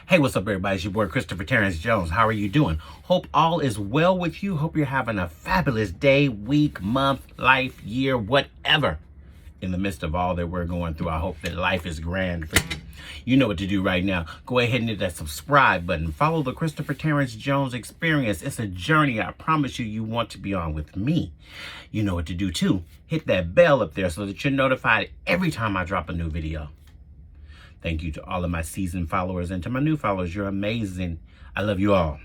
Hey, what's up, everybody? It's your boy, Christopher Terrence Jones. How are you doing? Hope all is well with you. Hope you're having a fabulous day, week, month, life, year, whatever. In the midst of all that we're going through, I hope that life is grand for you. You know what to do right now. Go ahead and hit that subscribe button. Follow the Christopher Terrence Jones experience. It's a journey I promise you want to be on with me. You know what to do, too. Hit that bell up there so that you're notified every time I drop a new video. Thank you to all of my seasoned followers, and to my new followers, you're amazing. I love you all.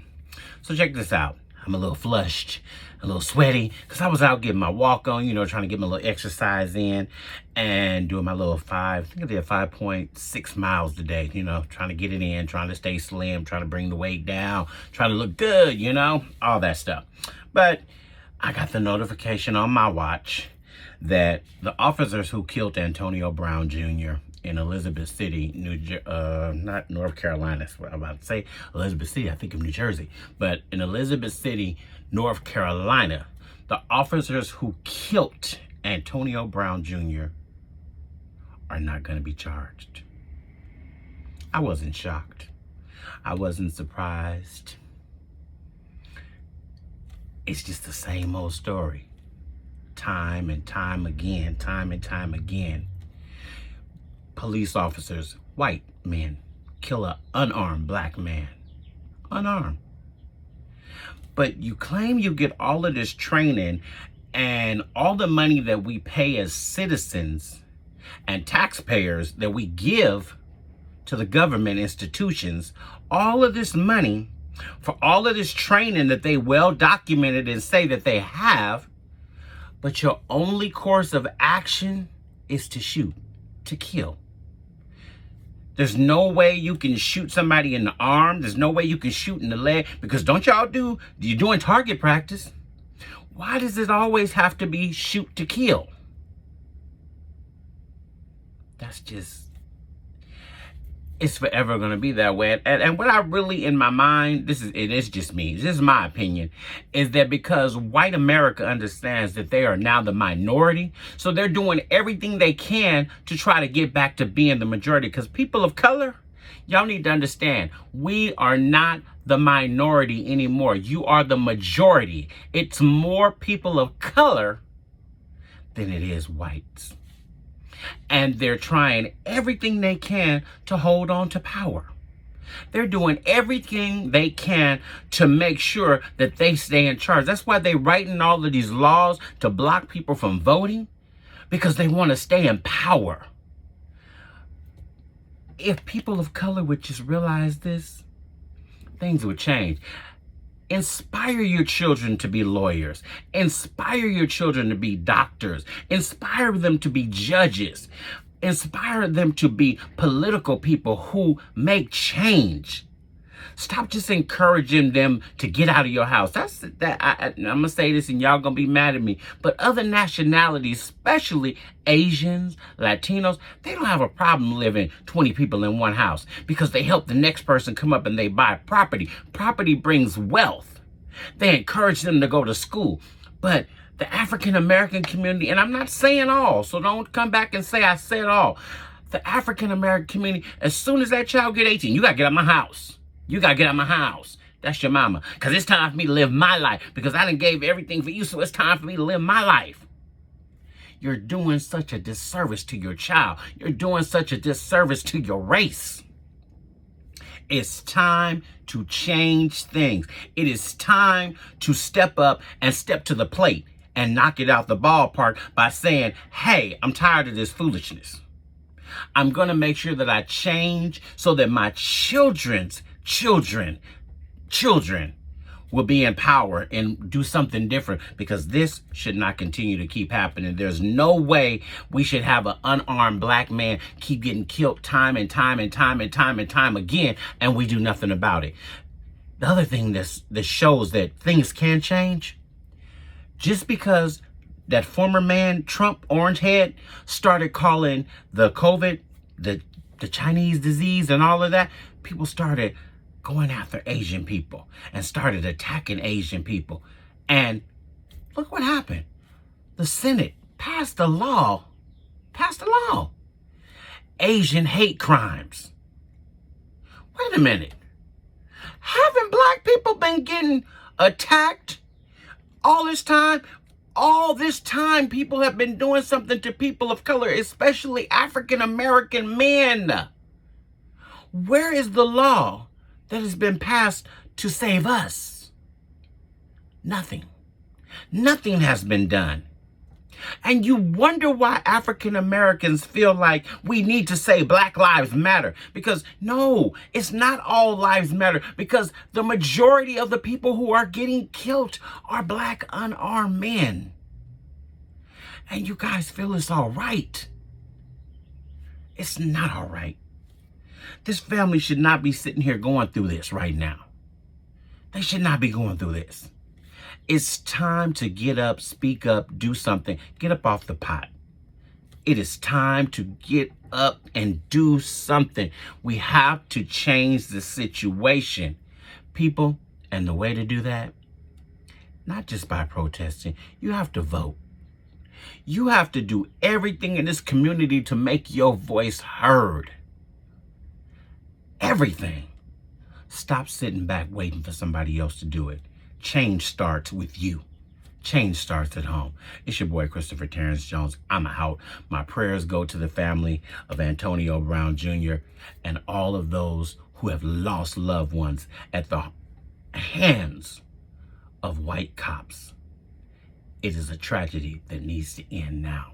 So check this out. I'm a little flushed, a little sweaty, because I was out getting my walk on, trying to get my little exercise in and doing my little I think I did 5.6 miles today, trying to get it in, trying to stay slim, trying to bring the weight down, trying to look good, all that stuff. But I got the notification on my watch that the officers who killed Antonio Brown Jr. in Elizabeth City, not North Carolina, that's what I'm about to say. Elizabeth City, I think of New Jersey. But in Elizabeth City, North Carolina, the officers who killed Antonio Brown Jr. are not going to be charged. I wasn't shocked. I wasn't surprised. It's just the same old story. Time and time again, police officers, white men, kill an unarmed black man. Unarmed. But you claim you get all of this training and all the money that we pay as citizens and taxpayers that we give to the government institutions, all of this money for all of this training that they well documented and say that they have, but your only course of action is to shoot, to kill. There's no way you can shoot somebody in the arm. There's no way you can shoot in the leg, because don't y'all you're doing target practice. Why does it always have to be shoot to kill? That's just, it's forever going to be that way. And what I really, in my mind, it is just me, this is my opinion, is that because white America understands that they are now the minority, so they're doing everything they can to try to get back to being the majority. Because people of color, y'all need to understand, we are not the minority anymore. You are the majority. It's more people of color than it is whites. And they're trying everything they can to hold on to power. They're doing everything they can to make sure that they stay in charge. That's why they're writing all of these laws to block people from voting, because they want to stay in power. If people of color would just realize this, things would change. Inspire your children to be lawyers. Inspire your children to be doctors. Inspire them to be judges. Inspire them to be political people who make change. Stop just encouraging them to get out of your house. I'm going to say this and y'all going to be mad at me. But other nationalities, especially Asians, Latinos, they don't have a problem living 20 people in one house, because they help the next person come up and they buy property. Property brings wealth. They encourage them to go to school. But the African American community, and I'm not saying all, so don't come back and say I said all. The African American community, as soon as that child get 18, you got to get out of my house. You got to get out of my house. That's your mama. Because it's time for me to live my life. Because I done gave everything for you, so it's time for me to live my life. You're doing such a disservice to your child. You're doing such a disservice to your race. It's time to change things. It is time to step up and step to the plate and knock it out the ballpark by saying, hey, I'm tired of this foolishness. I'm going to make sure that I change so that my children will be in power and do something different, because this should not continue to keep happening. There's no way we should have an unarmed black man keep getting killed time and time again, and we do nothing about it. The other thing that shows that things can change, just because that former man, Trump, orange head, started calling the COVID, the Chinese disease and all of that, people started going after Asian people and started attacking Asian people. And look what happened. The Senate passed a law. Asian hate crimes. Wait a minute. Haven't black people been getting attacked all this time? All this time, people have been doing something to people of color, especially African American men. Where is the law that has been passed to save us? Nothing. Nothing has been done. And you wonder why African Americans feel like we need to say Black Lives Matter. Because no, it's not all lives matter. Because the majority of the people who are getting killed are black unarmed men. And you guys feel it's all right. It's not all right. This family should not be sitting here going through this right now. They should not be going through this. It's time to get up, speak up, do something. Get up off the pot. It is time to get up and do something. We have to change the situation. People, and the way to do that, not just by protesting, you have to vote. You have to do everything in this community to make your voice heard. Everything. Stop sitting back waiting for somebody else to do it. Change starts with you. Change starts at home. It's your boy, Christopher Terrence Jones. I'm out. My prayers go to the family of Antonio Brown Jr. and all of those who have lost loved ones at the hands of white cops. It is a tragedy that needs to end now.